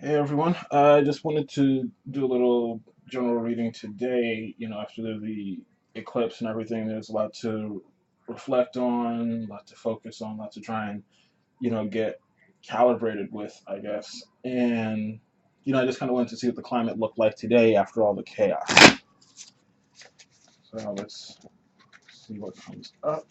Hey everyone, I just wanted to do a little general reading today. After the eclipse and everything, there's a lot to reflect on, a lot to focus on, a lot to try and, get calibrated with, I guess. And, I just kind of wanted to see what the climate looked like today after all the chaos. So let's see what comes up.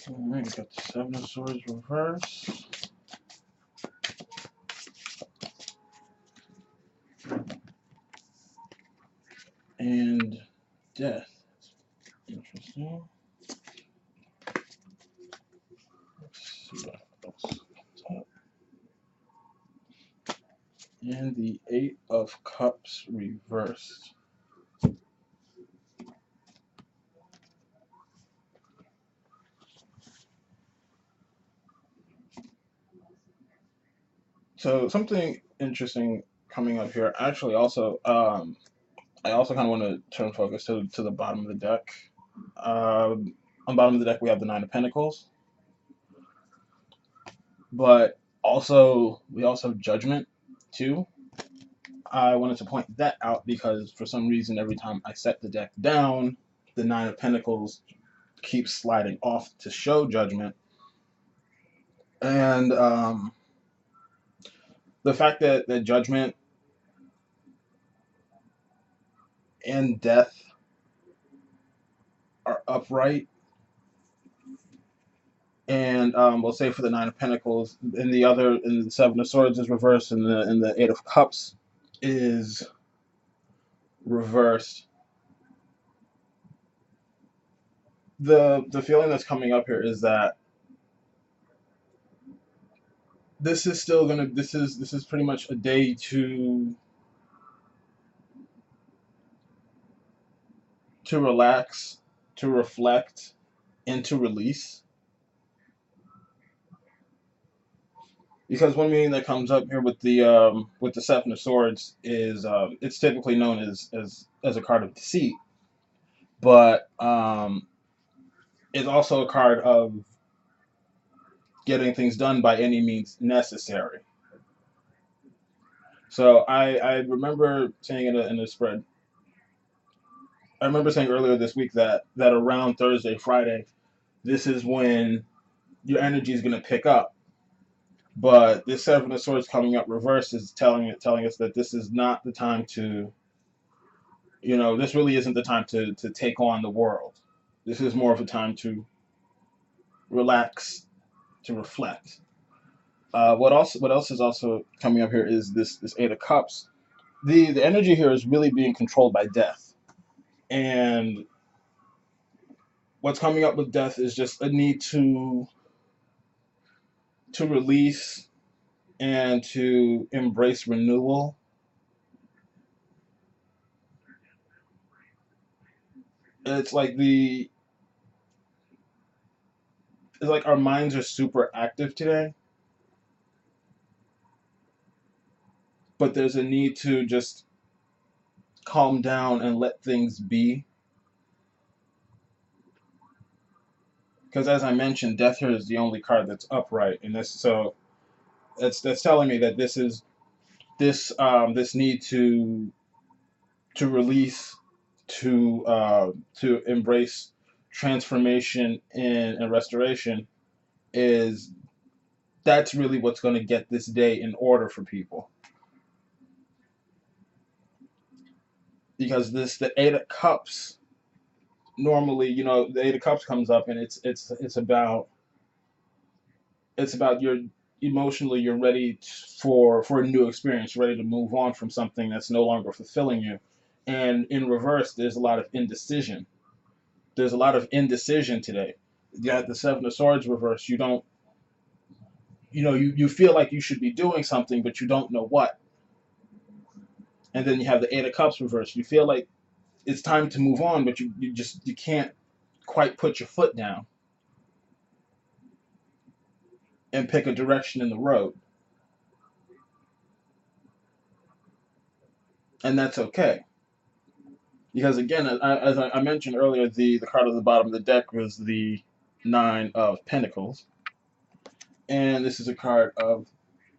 All right, we got the Seven of Swords reverse. And Death. Interesting. Let's see what else comes up. And the Eight of Cups reversed. So something interesting coming up here. Actually, also, I also kind of want to turn focus to the bottom of the deck. On bottom of the deck, we have the Nine of Pentacles, but also we also have Judgment too. I wanted to point that out because for some reason, every time I set the deck down, the Nine of Pentacles keeps sliding off to show Judgment, and the fact that Judgment and Death are upright, and we'll say for the Nine of Pentacles, in the Seven of Swords is reversed, and the Eight of Cups is reversed. The feeling that's coming up here is that this is pretty much a day to relax, to reflect, and to release. Because one meaning that comes up here with the Seven of Swords is it's typically known as a card of deceit, but it's also a card of getting things done by any means necessary. So I remember saying in a spread, I remember saying earlier this week that around Thursday, Friday, this is when your energy is going to pick up. But this Seven of Swords coming up reverse is telling us that this is not the time to, this really isn't the time to take on the world. This is more of a time to relax, to reflect. What else is also coming up here is this Eight of Cups. The energy here is really being controlled by Death, and what's coming up with Death is just a need to release and to embrace renewal. It's like it's like our minds are super active today, but there's a need to just calm down and let things be. Because as I mentioned, Death here is the only card that's upright in this, so that's telling me that this need to release, to embrace transformation and restoration is that's really what's going to get this day in order for people. Because the Eight of Cups, normally, the Eight of Cups comes up, and it's about you're emotionally, you're ready for a new experience, ready to move on from something that's no longer fulfilling you. And in reverse, there's a lot of indecision. There's a lot of indecision today. You got the Seven of Swords reverse. You don't, you feel like you should be doing something, but you don't know what. And then you have the Eight of Cups reverse. You feel like it's time to move on, but you can't quite put your foot down and pick a direction in the road. And that's okay. Because again, as I mentioned earlier, the card at the bottom of the deck was the Nine of Pentacles. And this is a card of,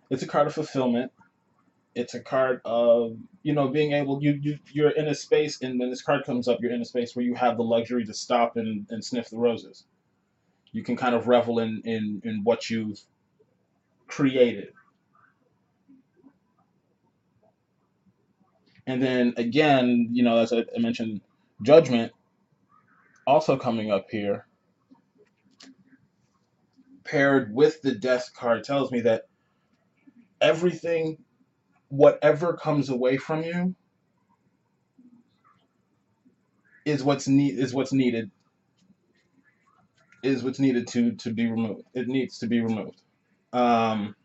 it's a card of fulfillment. It's a card of, being able, you're in a space, and when this card comes up, you're in a space where you have the luxury to stop and sniff the roses. You can kind of revel in what you've created. And then again, as I mentioned, judgment also coming up here, paired with the death card, tells me that everything, whatever comes away from you, is what's needed, to be removed. It needs to be removed. Um,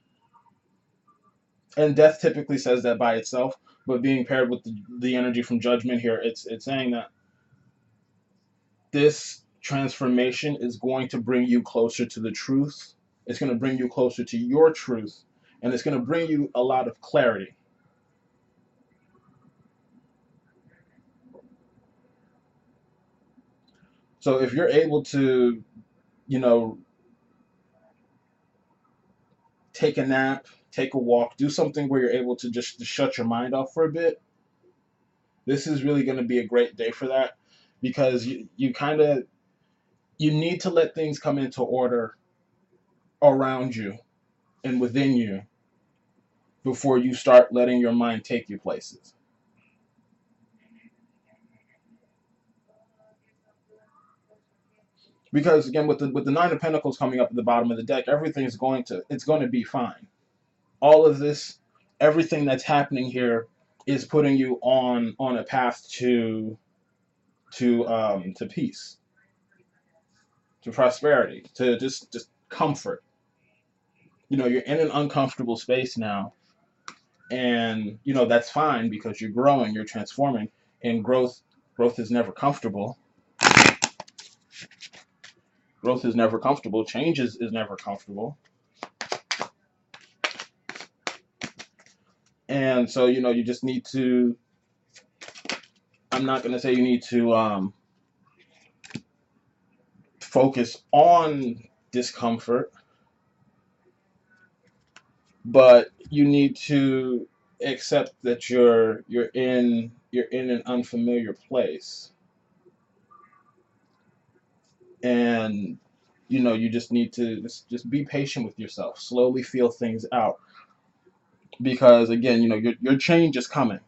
and death typically says that by itself, but being paired with the energy from judgment here, it's saying that this transformation is going to bring you closer to the truth. It's going to bring you closer to your truth, and it's going to bring you a lot of clarity. So if you're able to, you know, take a nap, take a walk, do something where you're able to just to shut your mind off for a bit, this is really going to be a great day for that, because you kind of, you need to let things come into order around you and within you before you start letting your mind take you places. Because again, with the Nine of Pentacles coming up at the bottom of the deck, it's going to be fine. All of this, everything that's happening here, is putting you on a path to peace, to prosperity, to just comfort. You're in an uncomfortable space now, and that's fine, because you're growing, you're transforming, and growth is never comfortable. Growth is never comfortable. Change is never comfortable. And so, you just need to, I'm not going to say you need to focus on discomfort, but you need to accept that you're in an unfamiliar place, and you just need to just be patient with yourself, slowly feel things out, because again, your change is coming.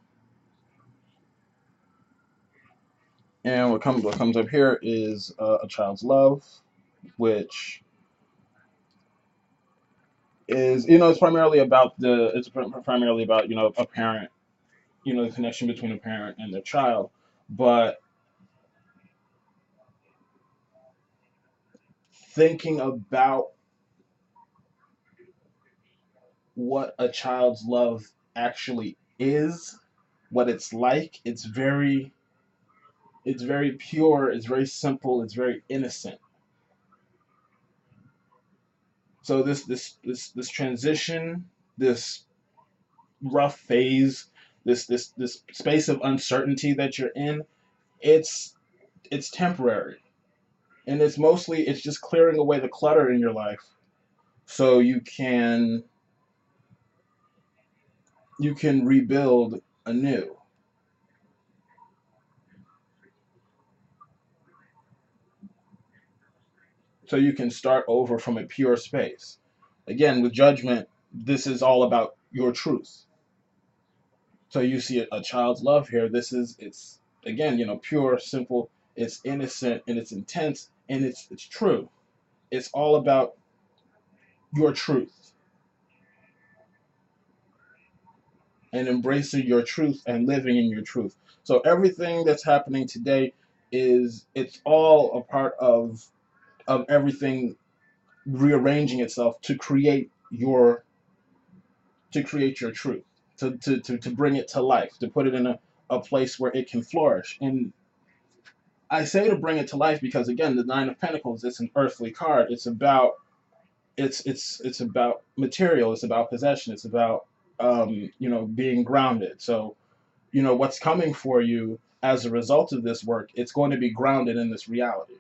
And what comes up here is a child's love, which is, it's primarily about a parent, the connection between a parent and their child. But thinking about what a child's love actually is, what it's like, it's very pure, it's very simple, it's very innocent. So this transition, this rough phase, this space of uncertainty that you're in, it's it's temporary, and it's just clearing away the clutter in your life, so you can rebuild anew. So you can start over from a pure space. Again, with judgment, this is all about your truth. So you see a child's love here. It's again, pure, simple, it's innocent, and it's intense, and it's true. It's all about your truth, and embracing your truth and living in your truth. So everything that's happening today, it's all a part of everything rearranging itself to create your truth, to bring it to life, to put it in a place where it can flourish. And I say to bring it to life because again, the Nine of Pentacles, it's an earthly card. It's about material. It's about possession. It's about being grounded. So what's coming for you as a result of this work, it's going to be grounded in this reality.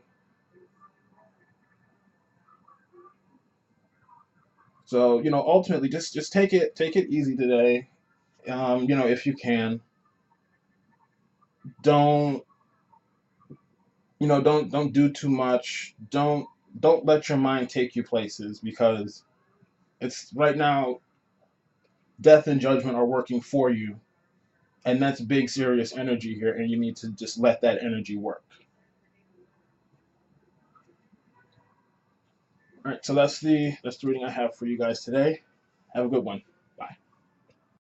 So ultimately, just take it easy today. If you can, don't don't do too much. Don't let your mind take you places because it's right now death and judgment are working for you, and that's big serious energy here, and you need to just let that energy work. All right, so that's the reading I have for you guys today. Have a good one.